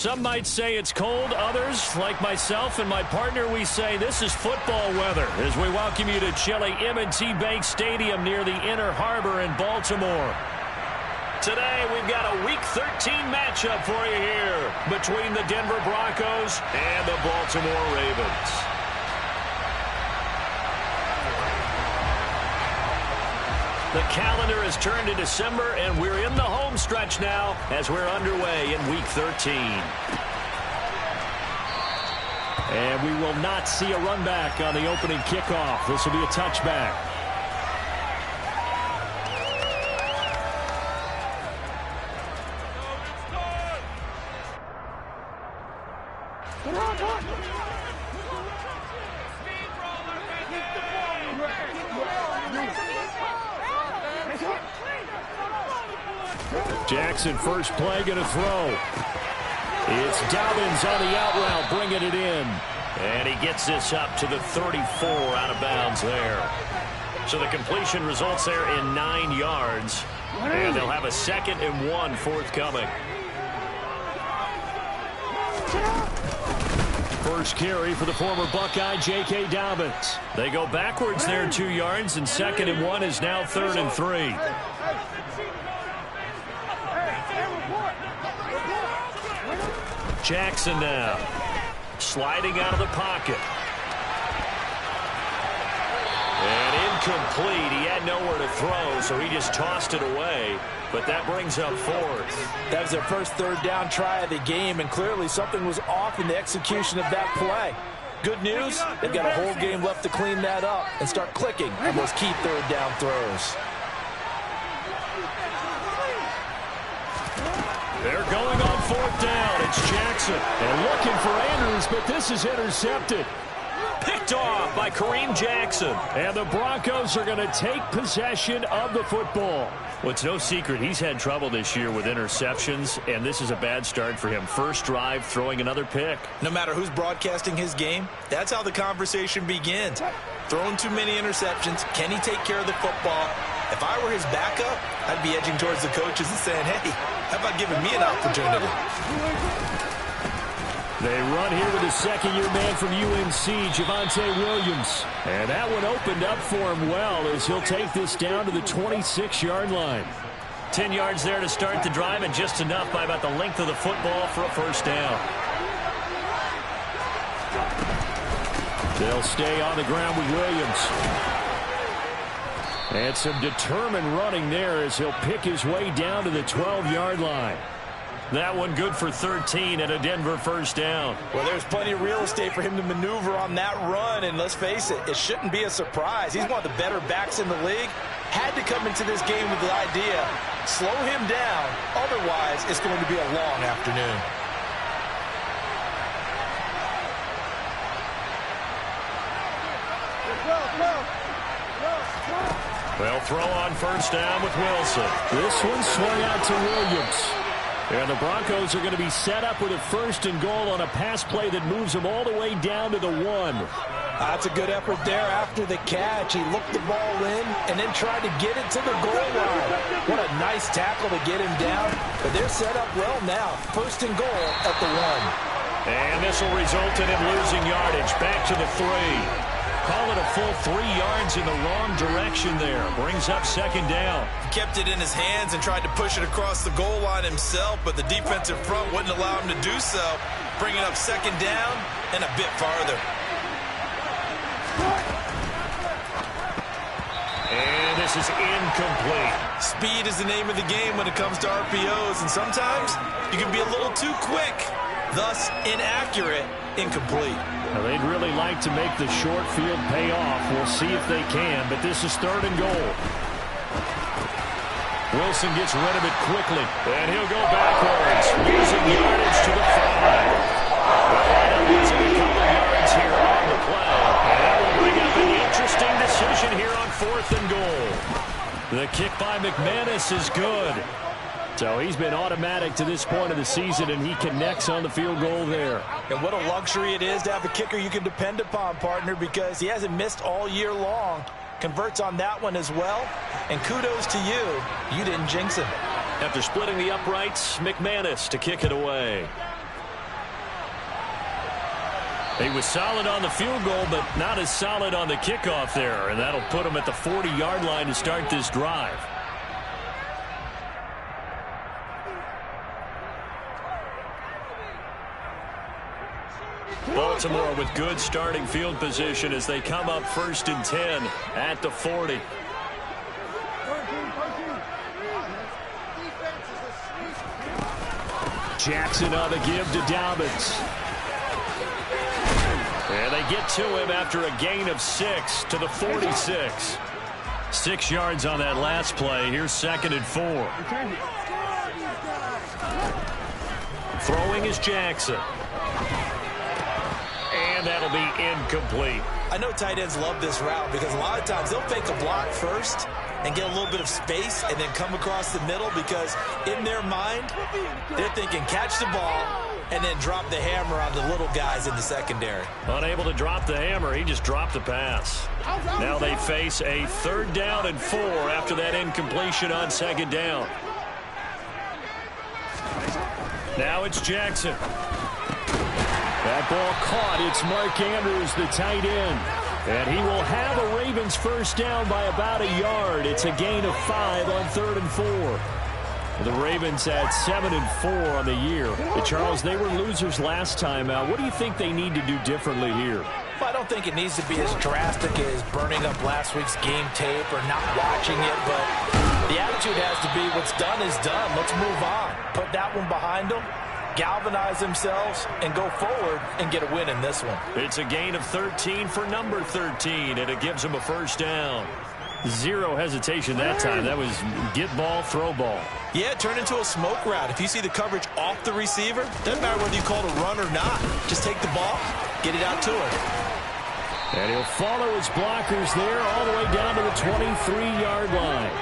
Some might say it's cold. Others, like myself and my partner, we say this is football weather as we welcome you to chilly M&T Bank Stadium near the Inner Harbor in Baltimore. Today, we've got a Week 13 matchup for you here between the Denver Broncos and the Baltimore Ravens. The calendar has turned to December, and we're in the home stretch now as we're underway in Week 13. And we will not see a run back on the opening kickoff. This will be a touchback. Jackson, first play, going to throw. It's Dobbins on the out route, bringing it in. And he gets this up to the 34 out of bounds there. So the completion results there in 9 yards. And they'll have a 2nd and 1 forthcoming. First carry for the former Buckeye, J.K. Dobbins. They go backwards there 2 yards, and 2nd and 1 is now 3rd and 3. Jackson now, sliding out of the pocket. And incomplete. He had nowhere to throw, so he just tossed it away. But that brings up 4th. That was their first 3rd down try of the game, and clearly something was off in the execution of that play. Good news, they've got a whole game left to clean that up and start clicking on those key 3rd down throws. They're going on 4th down. It's Jackson. And looking for Andrews, but this is intercepted. Picked off by Kareem Jackson. And the Broncos are going to take possession of the football. Well, it's no secret he's had trouble this year with interceptions, and this is a bad start for him. First drive, throwing another pick. No matter who's broadcasting his game, that's how the conversation begins. Throwing too many interceptions. Can he take care of the football? If I were his backup, I'd be edging towards the coaches and saying, hey, how about giving me an opportunity? They run here with a second-year man from UNC, Javonte Williams. And that one opened up for him well as he'll take this down to the 26-yard line. 10 yards there to start the drive, and just enough by about the length of the football for a first down. They'll stay on the ground with Williams. And some determined running there as he'll pick his way down to the 12-yard line. That one good for 13 and a Denver first down. Well, there's plenty of real estate for him to maneuver on that run, and let's face it, it shouldn't be a surprise. He's one of the better backs in the league. Had to come into this game with the idea, slow him down, otherwise it's going to be a long afternoon. They'll throw on first down with Wilson. This one swung out to Williams. And the Broncos are going to be set up with a 1st and goal on a pass play that moves them all the way down to the 1. That's a good effort there after the catch. He looked the ball in and then tried to get it to the goal line. What a nice tackle to get him down. But they're set up well now. 1st and goal at the 1. And this will result in him losing yardage. Back to the 3. Call it a full 3 yards in the wrong direction there. Brings up 2nd down. He kept it in his hands and tried to push it across the goal line himself, but the defensive front wouldn't allow him to do so. Bringing up 2nd down and a bit farther. And this is incomplete. Speed is the name of the game when it comes to RPOs, and sometimes you can be a little too quick, thus inaccurate, incomplete. Now, they'd really like to make the short field pay off. We'll see if they can, but this is 3rd and goal. Wilson gets rid of it quickly, and he'll go backwards, losing yardage to the 5. Well, losing a couple yards here on the play, and that will bring up an interesting decision here on 4th and goal. The kick by McManus is good. So he's been automatic to this point of the season, and he connects on the field goal there. And what a luxury it is to have a kicker you can depend upon, partner, because he hasn't missed all year long. Converts on that one as well. And kudos to you. You didn't jinx him. After splitting the uprights, McManus to kick it away. He was solid on the field goal, but not as solid on the kickoff there, and that'll put him at the 40-yard line to start this drive. Baltimore with good starting field position as they come up 1st and 10 at the 40. Jackson on the give to Dobbins. And they get to him after a gain of 6 to the 46. 6 yards on that last play. Here's 2nd and 4. Throwing is Jackson. And that'll be incomplete. I know tight ends love this route because a lot of times they'll fake a block first and get a little bit of space and then come across the middle because in their mind, they're thinking catch the ball and then drop the hammer on the little guys in the secondary. Unable to drop the hammer, he just dropped the pass. Now they face a 3rd down and 4 after that incompletion on 2nd down. Now it's Jackson. That ball caught. It's Mark Andrews, the tight end. And he will have a Ravens 1st down by about a yard. It's a gain of 5 on 3rd and 4. The Ravens at 7 and 4 on the year. Charles, they were losers last time out. What do you think they need to do differently here? Well, I don't think it needs to be as drastic as burning up last week's game tape or not watching it, but the attitude has to be what's done is done. Let's move on. Put that one behind them, galvanize themselves, and go forward and get a win in this one. It's a gain of 13 for number 13, and it gives them a 1st down. Zero hesitation that time. That was get ball, throw ball. Yeah, turn into a smoke route. If you see the coverage off the receiver, doesn't matter whether you call it a run or not. Just take the ball, get it out to him. And he'll follow his blockers there all the way down to the 23-yard line.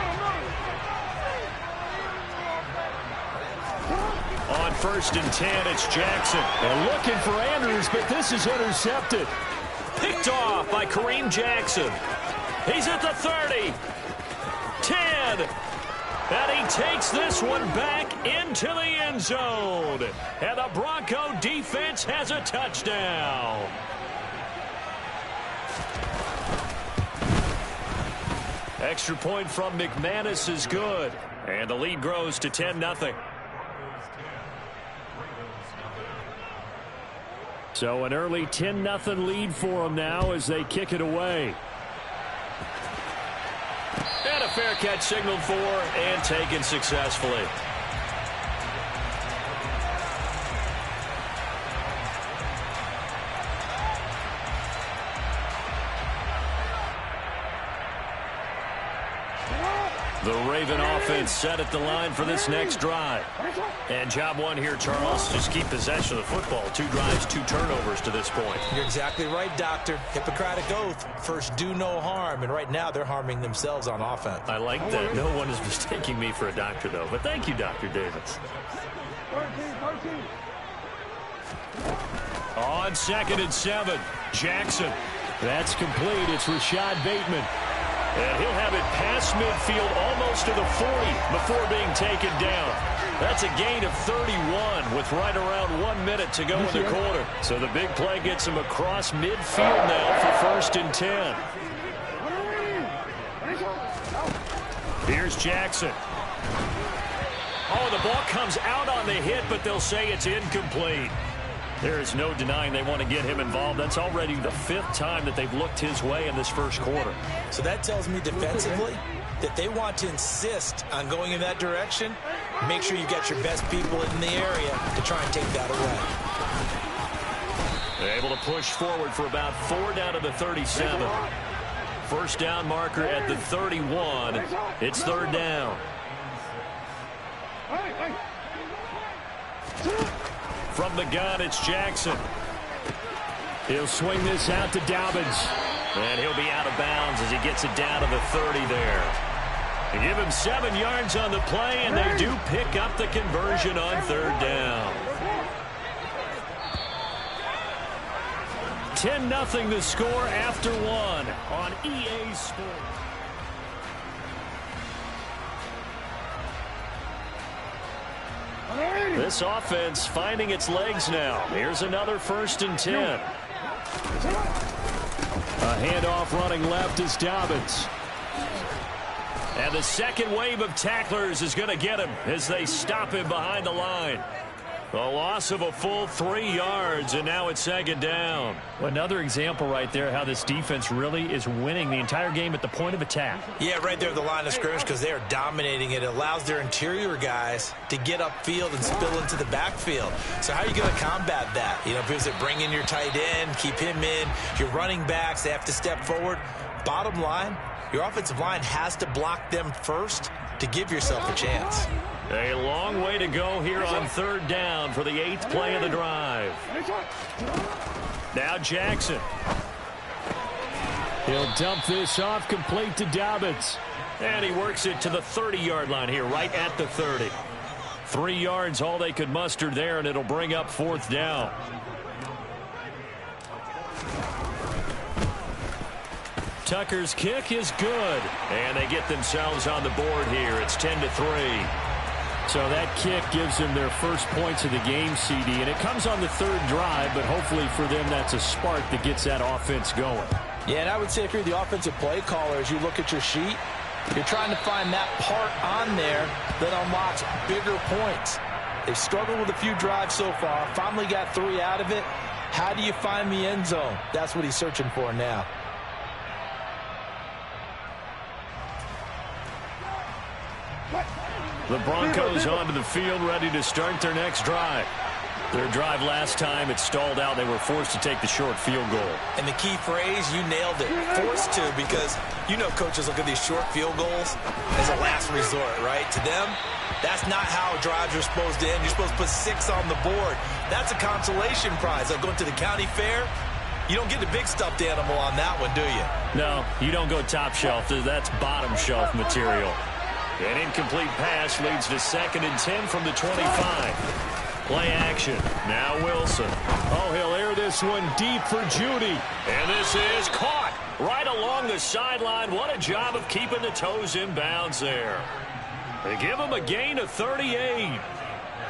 On 1st and 10, it's Jackson. And looking for Andrews, but this is intercepted. Picked off by Kareem Jackson. He's at the 30. 10. And he takes this one back into the end zone. And the Bronco defense has a touchdown. Extra point from McManus is good. And the lead grows to 10-0. So an early 10-0 lead for them now as they kick it away. And a fair catch signaled for and taken successfully. The Raven offense set at the line for this next drive. And job one here, Charles, just keep possession of the football. 2 drives, 2 turnovers to this point. You're exactly right, Doctor. Hippocratic oath. First, do no harm. And right now, they're harming themselves on offense. I like that. No one is mistaking me for a doctor, though. But thank you, Dr. Davis. On 2nd and 7, Jackson. That's complete. It's Rashad Bateman. And he'll have it past midfield almost to the 40 before being taken down. That's a gain of 31 with right around 1 minute to go in the quarter. So the big play gets him across midfield now for 1st and 10. Here's Jackson. Oh, the ball comes out on the hit, but they'll say it's incomplete. There is no denying they want to get him involved. That's already the 5th time that they've looked his way in this first quarter. So that tells me defensively that they want to insist on going in that direction. Make sure you got your best people in the area to try and take that away. They're able to push forward for about 4 down to the 37. 1st down marker at the 31. It's 3rd down. From the gun, it's Jackson. He'll swing this out to Dobbins. And he'll be out of bounds as he gets it down to the 30 there. They give him 7 yards on the play, and they do pick up the conversion on 3rd down. 10-0 the score after 1 on EA Sports. This offense finding its legs now. Here's another 1st and 10. A handoff running left is Dobbins. And the second wave of tacklers is going to get him as they stop him behind the line. A loss of a full 3 yards, and now it's second down. Another example right there how this defense really is winning the entire game at the point of attack. Yeah, right there at the line of scrimmage because they are dominating it. It allows their interior guys to get upfield and spill into the backfield. So how are you going to combat that? You know, if it bring in your tight end, keep him in, your running backs, they have to step forward. Bottom line, your offensive line has to block them first to give yourself a chance. A long way to go here on third down for the 8th play of the drive. Now Jackson. He'll dump this off complete to Dobbins. And he works it to the 30-yard line here, right at the 30. 3 yards, all they could muster there, and it'll bring up 4th down. Tucker's kick is good. And they get themselves on the board here. It's 10-3. So that kick gives them their first points of the game, CD, and it comes on the 3rd drive, but hopefully for them that's a spark that gets that offense going. Yeah, and I would say if you're the offensive play caller, as you look at your sheet, you're trying to find that part on there that unlocks bigger points. They've struggled with a few drives so far, finally got 3 out of it. How do you find the end zone? That's what he's searching for now. The Broncos onto the field, ready to start their next drive. Their drive last time, it stalled out. They were forced to take the short field goal. And the key phrase, you nailed it. Forced to, because you know coaches look at these short field goals as a last resort, right? To them, that's not how drives are supposed to end. You're supposed to put 6 on the board. That's a consolation prize. Like going to the county fair, you don't get the big stuffed animal on that one, do you? No, you don't go top shelf. That's bottom shelf material. An incomplete pass leads to 2nd and 10 from the 25. Play action. Now Wilson. Oh, he'll air this one deep for Judy. And this is caught right along the sideline. What a job of keeping the toes in bounds there. They give him a gain of 38.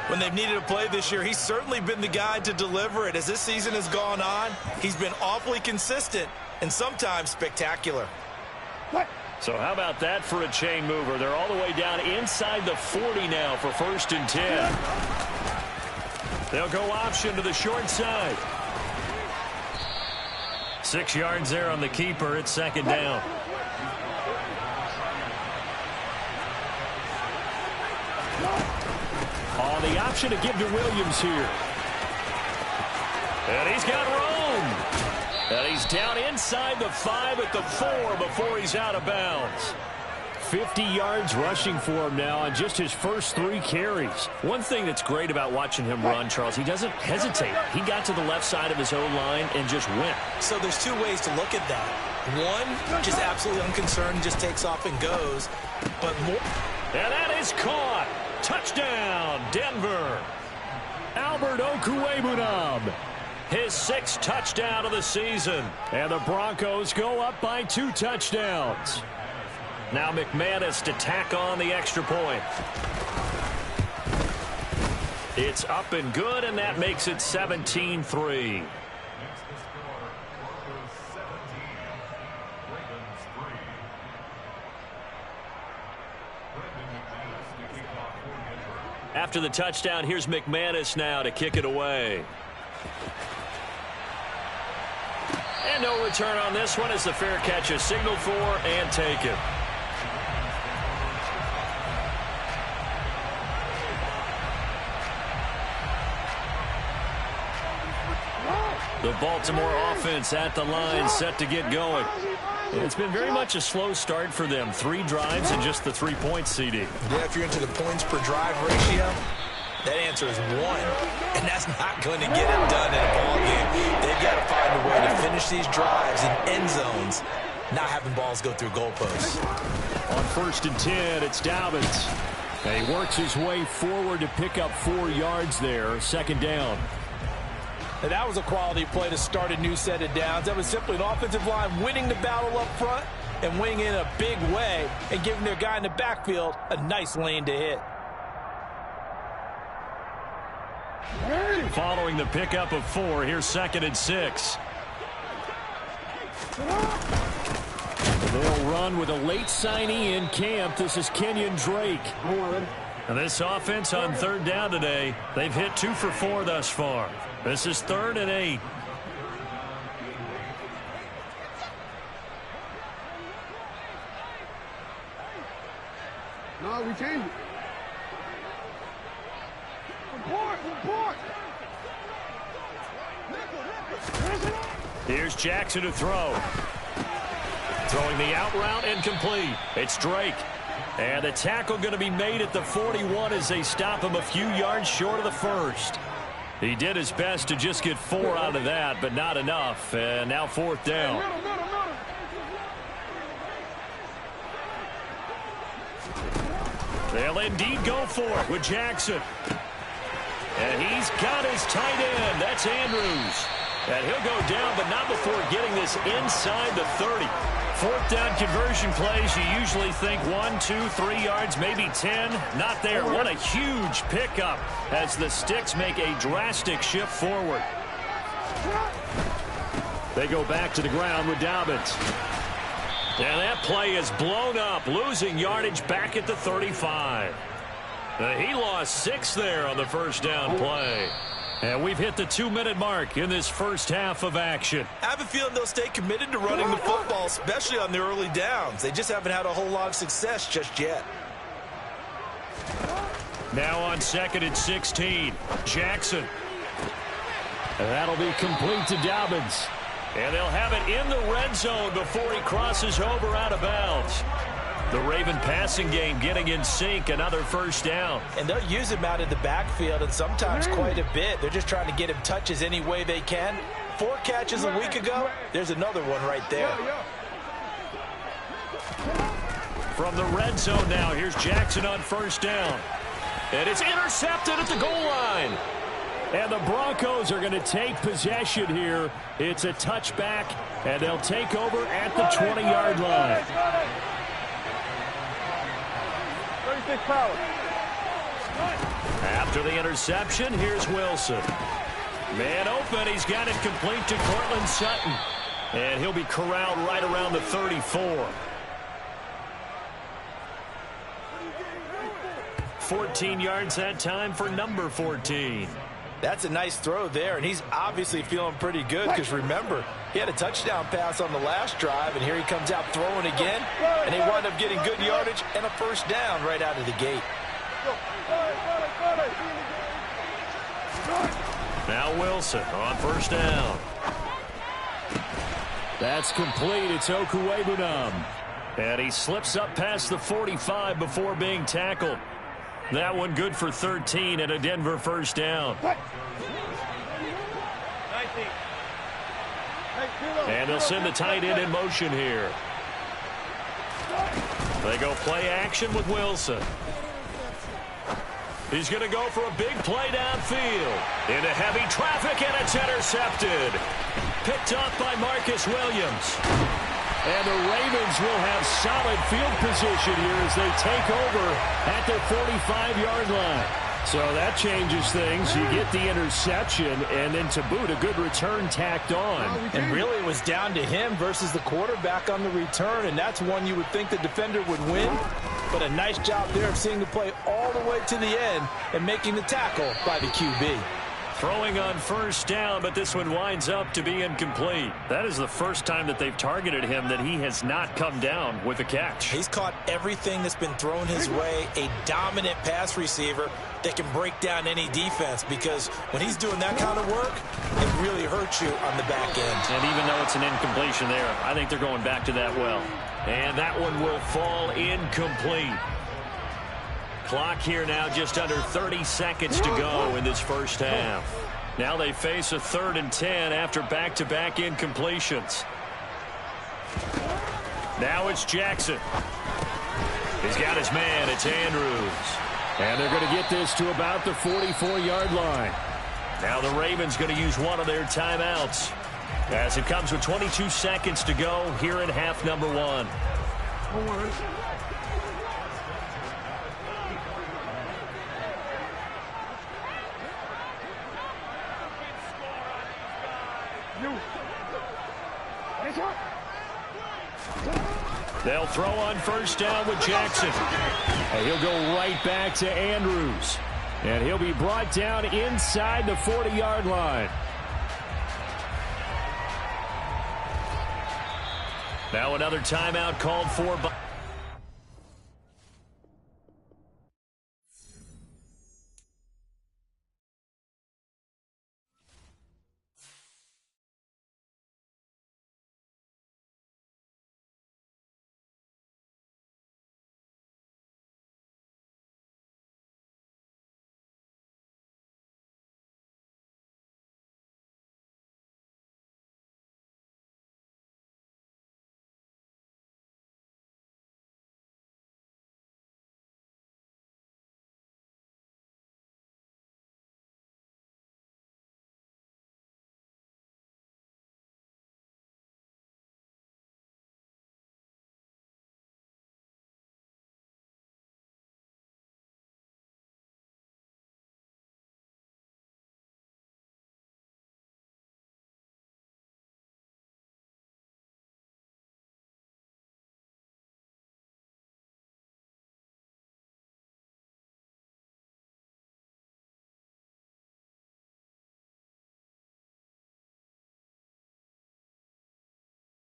When they've needed a play this year, he's certainly been the guy to deliver it. As this season has gone on, he's been awfully consistent and sometimes spectacular. So how about that for a chain mover? They're all the way down inside the 40 now for 1st and 10. They'll go option to the short side. 6 yards there on the keeper. It's 2nd down. Oh, the option to give to Williams here. And he's got room. And he's down inside the 5 at the 4 before he's out of bounds. 50 yards rushing for him now on just his first 3 carries. One thing that's great about watching him run, Charles, he doesn't hesitate. He got to the left side of his own line and just went. So there's 2 ways to look at that. One, just absolutely unconcerned, just takes off and goes. But more. And that is caught. Touchdown, Denver. Albert Okwuegbunam. His 6th touchdown of the season. And the Broncos go up by 2 touchdowns. Now McManus to tack on the extra point. It's up and good, and that makes it 17-3. After the touchdown, here's McManus now to kick it away. And no return on this one as the fair catch is signaled for and taken. The Baltimore offense at the line, set to get going. It's been very much a slow start for them. 3 drives and just the 3 points, CD. Yeah, if you're into the points per drive ratio, that answer is 1. And that's not going to get it done in a ball game. They've got to find a way to finish these drives in end zones, not having balls go through goalposts. On 1st and 10, it's Dobbins. And he works his way forward to pick up 4 yards there. 2nd down. And that was a quality play to start a new set of downs. That was simply an offensive line winning the battle up front and winning in a big way and giving their guy in the backfield a nice lane to hit. Following the pickup of 4, here's 2nd and 6. They'll run with a late signee in camp. This is Kenyon Drake. And this offense on third down today, they've hit 2 for 4 thus far. This is 3rd and 8. No, we changed it. Report. Here's Jackson to throw. Throwing the out route incomplete. It's Drake. And the tackle going to be made at the 41 as they stop him a few yards short of the first. He did his best to just get 4 out of that, but not enough. And now 4th down. They'll indeed go for it with Jackson. And he's got his tight end. That's Andrews. And he'll go down, but not before getting this inside the 30. 4th down conversion plays, you usually think 1, 2, 3 yards, maybe 10. Not there. What a huge pickup as the Sticks make a drastic shift forward. They go back to the ground with Dobbins. And that play is blown up, losing yardage back at the 35. He lost 6 there on the first down play. And we've hit the 2-minute mark in this first half of action. I have a feeling they'll stay committed to running the football, especially on the early downs. They just haven't had a whole lot of success just yet. Now on 2nd and 16, Jackson. And that'll be complete to Dobbins. And they'll have it in the red zone before he crosses over out of bounds. The Raven passing game getting in sync, another first down. And they'll use him out in the backfield, and sometimes quite a bit. They're just trying to get him touches any way they can. 4 catches a week ago, there's another one right there. From the red zone now, here's Jackson on first down. And it's intercepted at the goal line. And the Broncos are going to take possession here. It's a touchback, and they'll take over at the 20-yard line. After the interception, here's Wilson. Man open, he's got it complete to Cortland Sutton. And he'll be corralled right around the 34. 14 yards that time for number 14. That's a nice throw there, and he's obviously feeling pretty good because, remember, he had a touchdown pass on the last drive, and here he comes out throwing again, and they wind up getting good yardage and a first down right out of the gate. Now Wilson on first down. That's complete. It's Okuwebunam. And he slips up past the 45 before being tackled. That one good for 13 and a Denver first down. And they'll send the tight end in motion here. They go play action with Wilson. He's going to go for a big play downfield. Into heavy traffic, and it's intercepted. Picked off by Marcus Williams. And the Ravens will have solid field position here as they take over at their 45-yard line. So that changes things. You get the interception, and then to boot, a good return tacked on. And really, it was down to him versus the quarterback on the return, and that's one you would think the defender would win. But a nice job there of seeing the play all the way to the end and making the tackle by the QB. Throwing on first down, but this one winds up to be incomplete. That is the first time that they've targeted him that he has not come down with a catch. He's caught everything that's been thrown his way. A dominant pass receiver that can break down any defense, because when he's doing that kind of work, it really hurts you on the back end. And even though it's an incompletion there, I think they're going back to that well. And that one will fall incomplete. Clock here now just under 30 seconds to go in this first half. Now they face a 3rd and 10 after back-to-back incompletions. Now it's Jackson. He's got his man. It's Andrews. And they're going to get this to about the 44-yard line. Now the Ravens going to use one of their timeouts as it comes with 22 seconds to go here in half number 1. Nice one. They'll throw on first down with Jackson. And he'll go right back to Andrews. And he'll be brought down inside the 40-yard line. Now another timeout called for by